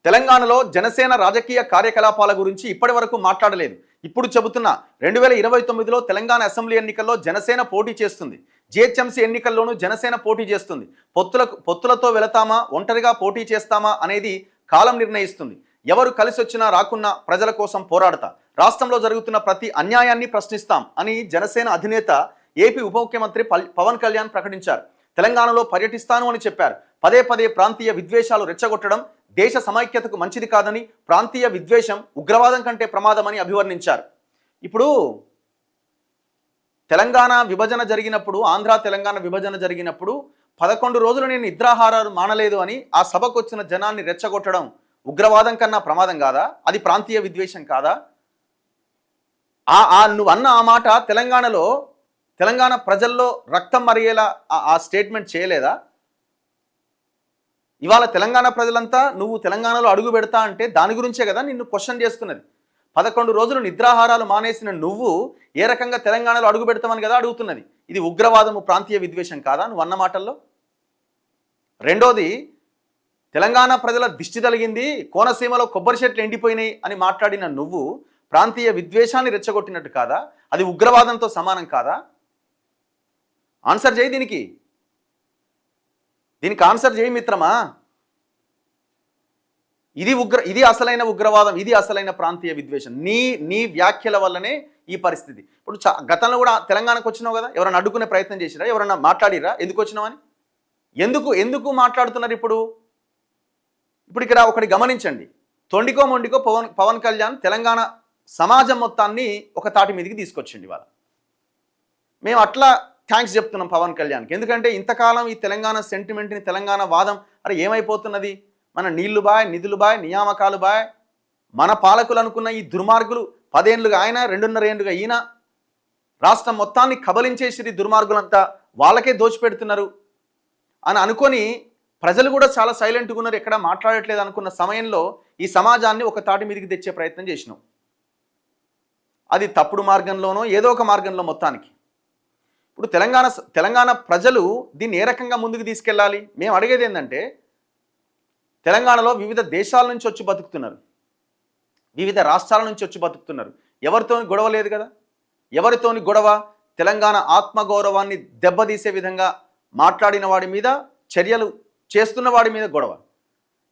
తెలంగాణలో జనసేన రాజకీయ కార్యకలాపాల గురించి ఇప్పటి వరకు మాట్లాడలేదు. ఇప్పుడు చెబుతున్నా 2029లో తెలంగాణ అసెంబ్లీ ఎన్నికల్లో జనసేన పోటీ చేస్తుంది. జీహెచ్ఎంసీ ఎన్నికల్లోనూ జనసేన పోటీ చేస్తుంది. పొత్తులతో వెళతామా, ఒంటరిగా పోటీ చేస్తామా అనేది కాలం నిర్ణయిస్తుంది. ఎవరు కలిసి వచ్చినా రాకున్నా ప్రజల కోసం పోరాడతా, రాష్ట్రంలో జరుగుతున్న ప్రతి అన్యాయాన్ని ప్రశ్నిస్తాం అని జనసేన అధినేత ఏపీ ఉప ముఖ్యమంత్రి పవన్ కళ్యాణ్ ప్రకటించారు. తెలంగాణలో పర్యటిస్తాను అని చెప్పారు. పదే పదే ప్రాంతీయ విద్వేషాలు రెచ్చగొట్టడం దేశ సమైక్యతకు మంచిది కాదని, ప్రాంతీయ విద్వేషం ఉగ్రవాదం కంటే ప్రమాదమని అభివర్ణించారు. ఇప్పుడు తెలంగాణ విభజన జరిగినప్పుడు, ఆంధ్ర తెలంగాణ విభజన జరిగినప్పుడు 11 రోజులు నేను నిద్రాహారాలు మానలేదు అని ఆ సభకు వచ్చిన జనాన్ని రెచ్చగొట్టడం ఉగ్రవాదం కన్నా ప్రమాదం కాదా? అది ప్రాంతీయ విద్వేషం కాదా? నువ్వు అన్న ఆ మాట తెలంగాణ ప్రజల్లో రక్తం మరిగేలా ఆ స్టేట్మెంట్ చేయలేదా? ఇవాళ తెలంగాణ ప్రజలంతా నువ్వు తెలంగాణలో అడుగు పెడతా అంటే దాని గురించే కదా నిన్ను క్వశ్చన్ చేస్తున్నది. 11 రోజులు నిద్రాహారాలు మానేసిన నువ్వు ఏ రకంగా తెలంగాణలో అడుగు పెడతామని కదా అడుగుతున్నది. ఇది ఉగ్రవాదము, ప్రాంతీయ విద్వేషం కాదా నువ్వు అన్న మాటల్లో? రెండోది, తెలంగాణ ప్రజల దిష్టి తగిలింది, కోనసీమలో కొబ్బరి చెట్లు ఎండిపోయినాయి అని మాట్లాడిన నువ్వు ప్రాంతీయ విద్వేషాన్ని రెచ్చగొట్టినట్టు కాదా? అది ఉగ్రవాదంతో సమానం కాదా? ఆన్సర్ చేయి దీనికి ఆన్సర్ చేయి మిత్రమా. ఇది అసలైన ఉగ్రవాదం, ఇది అసలైన ప్రాంతీయ విద్వేషం. నీ వ్యాఖ్యల వల్లనే ఈ పరిస్థితి. ఇప్పుడు గతంలో కూడా తెలంగాణకు వచ్చినావు కదా, ఎవరైనా అడ్డుకునే ప్రయత్నం చేసిరా? ఎవరన్నా మాట్లాడిరా ఎందుకు వచ్చినావని? ఎందుకు మాట్లాడుతున్నారు ఇప్పుడు ఇక్కడ ఒకటి గమనించండి. తొండికో మొండికో పవన్ కళ్యాణ్ తెలంగాణ సమాజం మొత్తాన్ని ఒక తాటి మీదకి తీసుకొచ్చింది. ఇవాళ మేము అట్లా థ్యాంక్స్ చెప్తున్నాం పవన్ కళ్యాణ్కి. ఎందుకంటే ఇంతకాలం ఈ తెలంగాణ సెంటిమెంట్ని, తెలంగాణ వాదం అరే ఏమైపోతున్నది, మన నీళ్లు బాయ్, నిధులు బాయ్, నియామకాలు బాయ్, మన పాలకులు అనుకున్న ఈ దుర్మార్గులు 10 ఏళ్ళుగా ఆయన, 2.5 ఏళ్ళుగా ఈయన రాష్ట్రం మొత్తాన్ని కబలించేసి దుర్మార్గులంతా వాళ్ళకే దోచిపెడుతున్నారు అని అనుకొని ప్రజలు కూడా చాలా సైలెంట్గా ఉన్నారు, ఎక్కడా మాట్లాడట్లేదు అనుకున్న సమయంలో ఈ సమాజాన్ని ఒక తాటి మీదకి తెచ్చే ప్రయత్నం చేసినాం. అది తప్పుడు మార్గంలోనో ఏదో ఒక మార్గంలో మొత్తానికి. ఇప్పుడు తెలంగాణ ప్రజలు దీన్ని ఏ రకంగా ముందుకు తీసుకెళ్ళాలి? మేము అడిగేది ఏంటంటే, తెలంగాణలో వివిధ దేశాల నుంచి వచ్చి బతుకుతున్నారు, వివిధ రాష్ట్రాల నుంచి వచ్చి బతుకుతున్నారు. ఎవరితోని గొడవ లేదు కదా. ఎవరితోని గొడవ? తెలంగాణ ఆత్మగౌరవాన్ని దెబ్బతీసే విధంగా మాట్లాడిన వాడి మీద, చర్యలు చేస్తున్న వాడి మీద గొడవ.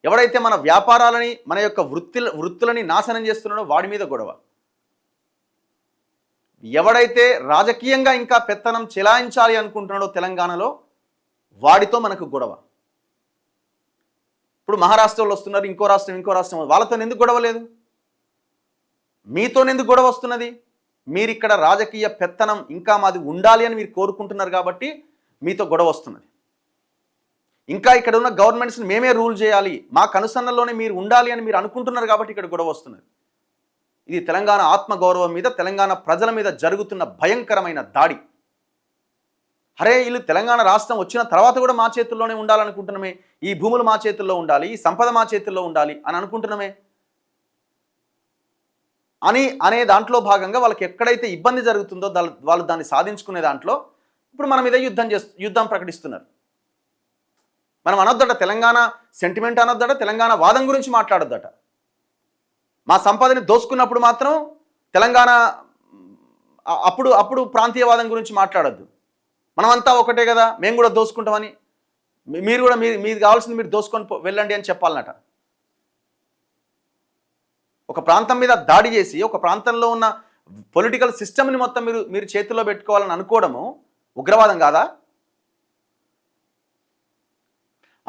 ఎవడైతే మన వ్యాపారాలని, మన యొక్క వృత్తులని నాశనం చేస్తున్నాడో వాడి మీద గొడవ. ఎవడైతే రాజకీయంగా ఇంకా పెత్తనం చెలాయించాలి అనుకుంటున్నాడో తెలంగాణలో వాడితో మనకు గొడవ. ఇప్పుడు మహారాష్ట్రలో వస్తున్నారు, ఇంకో రాష్ట్రం, వాళ్ళతో ఎందుకు గొడవ లేదు? మీతో ఎందుకు గొడవ వస్తున్నది? మీరు ఇక్కడ రాజకీయ పెత్తనం ఇంకా మాది ఉండాలి అని మీరు కోరుకుంటున్నారు కాబట్టి మీతో గొడవ వస్తున్నది. ఇంకా ఇక్కడ ఉన్న గవర్నమెంట్స్ని మేమే రూల్ చేయాలి, మా కనుసన్నల్లోనే మీరు ఉండాలి అని మీరు అనుకుంటున్నారు కాబట్టి ఇక్కడ గొడవ వస్తున్నది. ఇది తెలంగాణ ఆత్మగౌరవం మీద, తెలంగాణ ప్రజల మీద జరుగుతున్న భయంకరమైన దాడి. అరే వీళ్ళు తెలంగాణ రాష్ట్రం వచ్చిన తర్వాత కూడా మా చేతుల్లోనే ఉండాలనుకుంటున్నామే, ఈ భూములు మా చేతుల్లో ఉండాలి, ఈ సంపద మా చేతుల్లో ఉండాలి అని అనుకుంటున్నామే అనే దాంట్లో భాగంగా వాళ్ళకి ఎక్కడైతే ఇబ్బంది జరుగుతుందో వాళ్ళు దాన్ని సాధించుకునే దాంట్లో ఇప్పుడు మన మీద యుద్ధం ప్రకటిస్తున్నారు. మనం అనొద్దట తెలంగాణ సెంటిమెంట్, అనొద్దట తెలంగాణ వాదం గురించి మాట్లాడొద్దట. మా సంపదని దోసుకున్నప్పుడు మాత్రం తెలంగాణ అప్పుడు ప్రాంతీయవాదం గురించి మాట్లాడొద్దు. మనమంతా ఒకటే కదా, మేము కూడా దోసుకుంటామని, మీరు కూడా మీది కావాల్సింది మీరు దోసుకొని వెళ్ళండి అని చెప్పాలన్నట. ఒక ప్రాంతం మీద దాడి చేసి ఒక ప్రాంతంలో ఉన్న పొలిటికల్ సిస్టమ్ని మొత్తం మీరు చేతిలో పెట్టుకోవాలని అనుకోవడము ఉగ్రవాదం కాదా?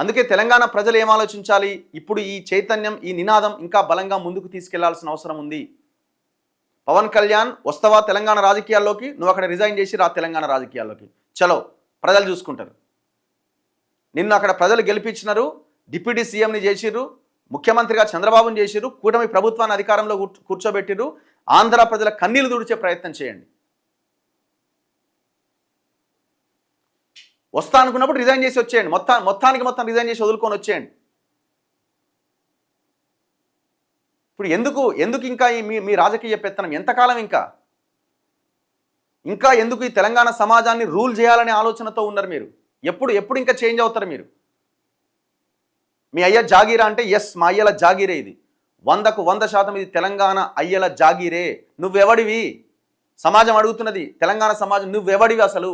అందుకే తెలంగాణ ప్రజలు ఏం ఆలోచించాలి? ఇప్పుడు ఈ చైతన్యం, ఈ నినాదం ఇంకా బలంగా ముందుకు తీసుకెళ్లాల్సిన అవసరం ఉంది. పవన్ కళ్యాణ్ వస్తావా తెలంగాణ రాజకీయాల్లోకి? నువ్వు అక్కడ రిజైన్ చేసి రా తెలంగాణ రాజకీయాల్లోకి, చలో ప్రజలు చూసుకుంటారు. నిన్ను అక్కడ ప్రజలు గెలిపించినారు, డిప్యూటీ సీఎంని చేసిర్రు, ముఖ్యమంత్రిగా చంద్రబాబుని చేసిర్రు, కూటమి ప్రభుత్వాన్ని అధికారంలో కూర్చోబెట్టిర్రు. ఆంధ్ర ప్రజల కన్నీళ్లు తుడిచే ప్రయత్నం చేయండి. వస్తా అనుకున్నప్పుడు రిజైన్ చేసి వచ్చేయండి, మొత్తం రిజైన్ చేసి వదులుకొని వచ్చేయండి. ఇప్పుడు ఎందుకు ఇంకా మీ రాజకీయ పెత్తనం ఎంతకాలం? ఇంకా ఎందుకు ఈ తెలంగాణ సమాజాన్ని రూల్ చేయాలనే ఆలోచనతో ఉన్నారు మీరు? ఎప్పుడు ఇంకా చేంజ్ అవుతారు మీరు? మీ అయ్య జాగీరా అంటే ఎస్ మా అయ్యల జాగీరే ఇది, 100కు 100% ఇది తెలంగాణ అయ్యల జాగీరే. నువ్వెవడివి? సమాజం అడుగుతున్నది, తెలంగాణ సమాజం నువ్వెవడివి అసలు?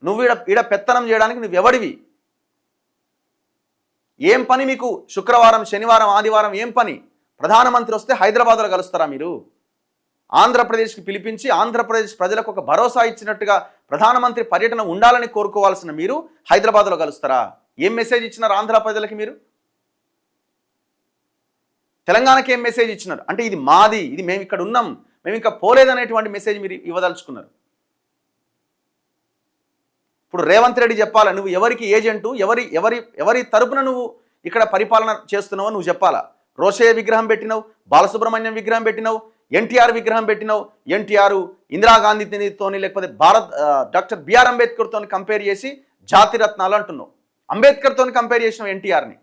నువ్వు ఈడ పెత్తనం చేయడానికి నువ్వెవడివి? ఏం పని మీకు? శుక్రవారం, శనివారం, ఆదివారం ఏం పని? ప్రధానమంత్రి వస్తే హైదరాబాద్లో కలుస్తారా మీరు? ఆంధ్రప్రదేశ్కి పిలిపించి ఆంధ్రప్రదేశ్ ప్రజలకు ఒక భరోసా ఇచ్చినట్టుగా ప్రధానమంత్రి పర్యటన ఉండాలని కోరుకోవాల్సిన మీరు హైదరాబాద్లో కలుస్తారా? ఏం మెసేజ్ ఇచ్చినారు ఆంధ్ర ప్రజలకి మీరు? తెలంగాణకి ఏం మెసేజ్ ఇచ్చినారు? అంటే ఇది మాది, ఇది మేము ఇక్కడ ఉన్నాం, మేము ఇంకా పోలేదనేటువంటి మెసేజ్ మీరు ఇవ్వదలుచుకున్నారు. ఇప్పుడు రేవంత్ రెడ్డి చెప్పాలా నువ్వు ఎవరికి ఏజెంటు, ఎవరి తరపున నువ్వు ఇక్కడ పరిపాలన చేస్తున్నావో నువ్వు చెప్పాలా. రోషయ్య విగ్రహం పెట్టినావు, బాలసుబ్రహ్మణ్యం విగ్రహం పెట్టినావు, ఎన్టీఆర్ విగ్రహం పెట్టినావు. ఎన్టీఆర్ ఇందిరాగాంధీతోని లేకపోతే డాక్టర్ బిఆర్ అంబేద్కర్తో కంపేర్ చేసి జాతిరత్నాలు అంటున్నావు. అంబేద్కర్తో కంపేర్ చేసినావు ఎన్టీఆర్ని.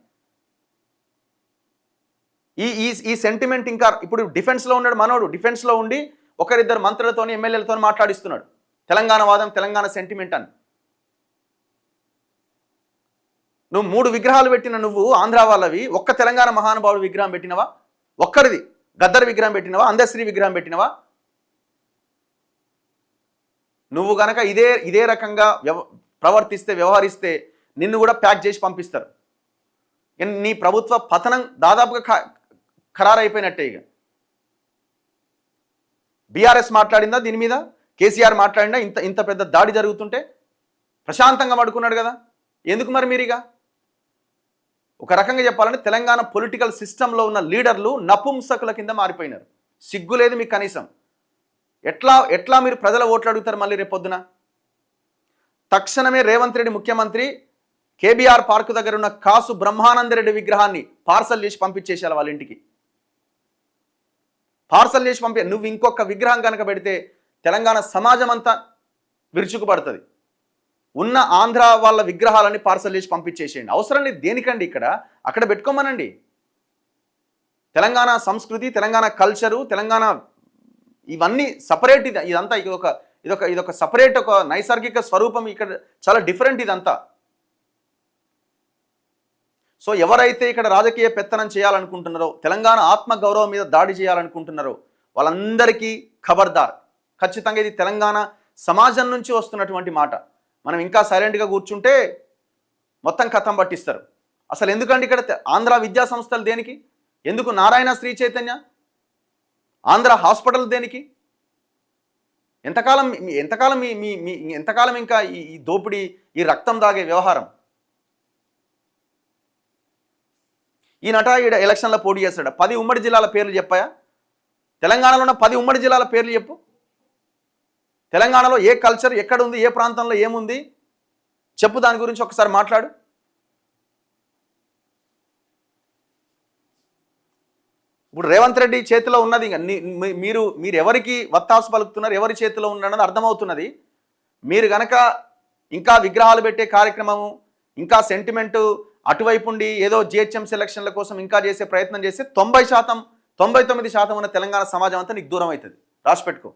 ఈ సెంటిమెంట్ ఇంకా ఇప్పుడు డిఫెన్స్లో ఉన్నాడు మనోడు. డిఫెన్స్లో ఉండి ఒకరిద్దరు మంత్రులతో ఎమ్మెల్యేలతో మాట్లాడిస్తున్నాడు తెలంగాణ వాదం, తెలంగాణ సెంటిమెంట్ అని. నువ్వు 3 విగ్రహాలు పెట్టిన నువ్వు ఆంధ్ర వాళ్ళవి, ఒక్క తెలంగాణ మహానుభావుడు విగ్రహం పెట్టినవా? ఒక్కరిది గద్దర్ విగ్రహం పెట్టినవా? అందశ్రీ విగ్రహం పెట్టినవా? నువ్వు గనక ఇదే రకంగా వ్యవహరిస్తే నిన్ను కూడా ప్యాక్ చేసి పంపిస్తారు. నీ ప్రభుత్వ పతనం దాదాపుగా ఖరారైపోయినట్టే. ఇక బీఆర్ఎస్ మాట్లాడిందా దీని మీద? కేసీఆర్ మాట్లాడిందా? ఇంత పెద్ద దాడి జరుగుతుంటే ప్రశాంతంగా పడుకున్నాడు కదా, ఎందుకు మరి మీరు? ఇక ఒక రకంగా చెప్పాలంటే తెలంగాణ పొలిటికల్ సిస్టంలో ఉన్న లీడర్లు నపుంసకుల కింద మారిపోయినారు. సిగ్గు లేదు మీకు కనీసం. ఎట్లా మీరు ప్రజల ఓట్లు అడుగుతారు మళ్ళీ రేపొద్దున? తక్షణమే రేవంత్ రెడ్డి ముఖ్యమంత్రి కేబీఆర్ పార్కు దగ్గర ఉన్న కాసు బ్రహ్మానందరెడ్డి విగ్రహాన్ని పార్సల్ చేసి పంపించేసేయాలి వాళ్ళ ఇంటికి. పార్సల్ చేసి నువ్వు ఇంకొక విగ్రహం కనుక పెడితే తెలంగాణ సమాజం అంతా విరుచుకుపడుతుంది. ఉన్న ఆంధ్ర వాళ్ళ విగ్రహాలని పార్సల్ చేసి పంపించేసేయండి. అవసరం లేదు దేనికండి, ఇక్కడ అక్కడ పెట్టుకోమనండి. తెలంగాణ సంస్కృతి, తెలంగాణ కల్చరు, తెలంగాణ ఇవన్నీ సపరేట్. ఇదంతా ఇదొక సపరేట్ ఒక నైసర్గిక స్వరూపం. ఇక్కడ చాలా డిఫరెంట్ ఇదంతా. సో ఎవరైతే ఇక్కడ రాజకీయ పెత్తనం చేయాలనుకుంటున్నారో, తెలంగాణ ఆత్మగౌరవం మీద దాడి చేయాలనుకుంటున్నారో వాళ్ళందరికీ ఖబర్దార్. ఖచ్చితంగా ఇది తెలంగాణ సమాజం నుంచి వస్తున్నటువంటి మాట. మనం ఇంకా సైలెంట్గా కూర్చుంటే మొత్తం కథం పట్టిస్తారు. అసలు ఎందుకండి ఇక్కడ ఆంధ్ర విద్యా సంస్థలు దేనికి? ఎందుకు నారాయణ శ్రీ చైతన్య, ఆంధ్ర హాస్పిటల్ దేనికి? ఎంతకాలం ఇంకా ఈ దోపిడీ, ఈ రక్తం దాగే వ్యవహారం? ఈ ఎలక్షన్లో పోటీ చేస్తాడు. 10 ఉమ్మడి జిల్లాల పేర్లు చెప్పాయా? తెలంగాణలో ఉన్న 10 ఉమ్మడి జిల్లాల పేర్లు చెప్పు. తెలంగాణలో ఏ కల్చర్ ఎక్కడ ఉంది, ఏ ప్రాంతంలో ఏముంది చెప్పు, దాని గురించి ఒకసారి మాట్లాడు. ఇప్పుడు రేవంత్ రెడ్డి చేతిలో ఉన్నది మీరు ఎవరికి వత్తాసు పలుకుతున్నారు, ఎవరి చేతిలో ఉన్నది అర్థమవుతున్నది. మీరు గనక ఇంకా విగ్రహాలు పెట్టే కార్యక్రమము, ఇంకా సెంటిమెంటు అటువైపు ఉండి ఏదో జిహెచ్ఎంసీ ఎలక్షన్ల కోసం ఇంకా చేసే ప్రయత్నం చేస్తే 90%, 99% ఉన్న తెలంగాణ సమాజం అంతా నీకు దూరం అవుతుంది. రాసిపెట్టుకో.